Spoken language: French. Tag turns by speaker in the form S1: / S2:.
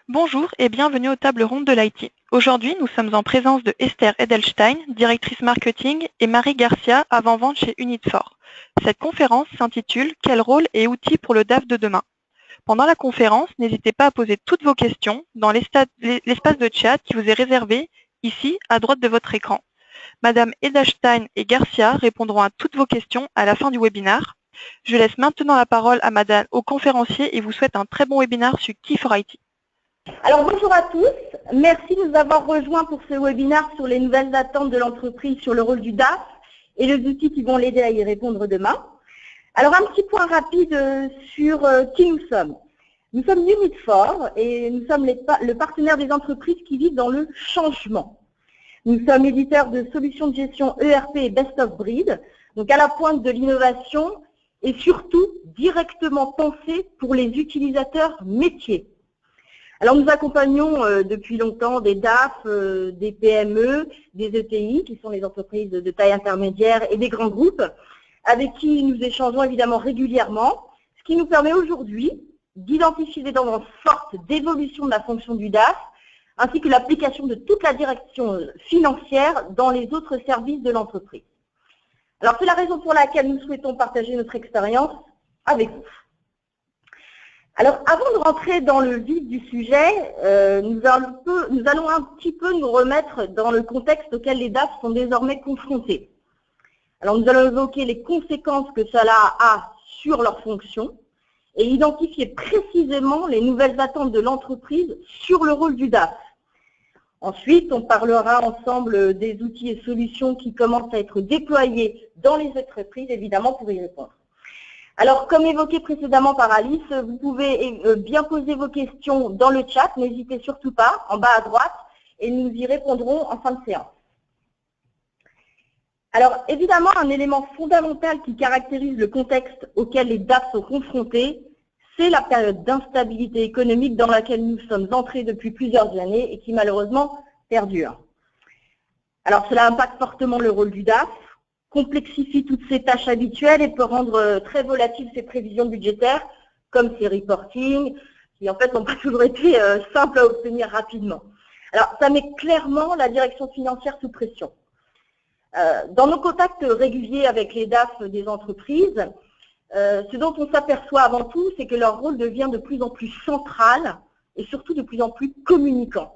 S1: Bonjour et bienvenue aux tables rondes de l'IT. Aujourd'hui, nous sommes en présence de Esther Edelstein, directrice marketing, et Marie Garcia, avant-vente chez Unit4. Cette conférence s'intitule « Quel rôle et outils pour le DAF de demain ?» Pendant la conférence, n'hésitez pas à poser toutes vos questions dans l'espace de chat qui vous est réservé, ici, à droite de votre écran. Madame Edelstein et Garcia répondront à toutes vos questions à la fin du webinaire. Je laisse maintenant la parole à Madame au conférencier et vous souhaite un très bon webinaire sur Key4IT.
S2: Alors bonjour à tous, merci de nous avoir rejoints pour ce webinaire sur les nouvelles attentes de l'entreprise sur le rôle du DAF et les outils qui vont l'aider à y répondre demain. Alors un petit point rapide sur qui nous sommes. Nous sommes Unit4 et nous sommes le partenaire des entreprises qui vivent dans le changement. Nous sommes éditeurs de solutions de gestion ERP et Best of Breed, donc à la pointe de l'innovation et surtout directement pensés pour les utilisateurs métiers. Alors nous accompagnons depuis longtemps des DAF, des PME, des ETI, qui sont les entreprises de taille intermédiaire, et des grands groupes, avec qui nous échangeons évidemment régulièrement, ce qui nous permet aujourd'hui d'identifier des tendances fortes d'évolution de la fonction du DAF, ainsi que l'application de toute la direction financière dans les autres services de l'entreprise. Alors c'est la raison pour laquelle nous souhaitons partager notre expérience avec vous. Alors, avant de rentrer dans le vif du sujet, nous allons un petit peu nous remettre dans le contexte auquel les DAF sont désormais confrontés. Alors, nous allons évoquer les conséquences que cela a sur leur fonction et identifier précisément les nouvelles attentes de l'entreprise sur le rôle du DAF. Ensuite, on parlera ensemble des outils et solutions qui commencent à être déployés dans les entreprises, évidemment, pour y répondre. Alors, comme évoqué précédemment par Alice, vous pouvez bien poser vos questions dans le chat, n'hésitez surtout pas, en bas à droite, et nous y répondrons en fin de séance. Alors, évidemment, un élément fondamental qui caractérise le contexte auquel les DAF sont confrontés, c'est la période d'instabilité économique dans laquelle nous sommes entrés depuis plusieurs années et qui malheureusement perdure. Alors, cela impacte fortement le rôle du DAF, complexifie toutes ses tâches habituelles et peut rendre très volatiles ses prévisions budgétaires, comme ses reportings, qui en fait n'ont pas toujours été simples à obtenir rapidement. Alors, ça met clairement la direction financière sous pression. Dans nos contacts réguliers avec les DAF des entreprises, ce dont on s'aperçoit avant tout, c'est que leur rôle devient de plus en plus central et surtout de plus en plus communicant.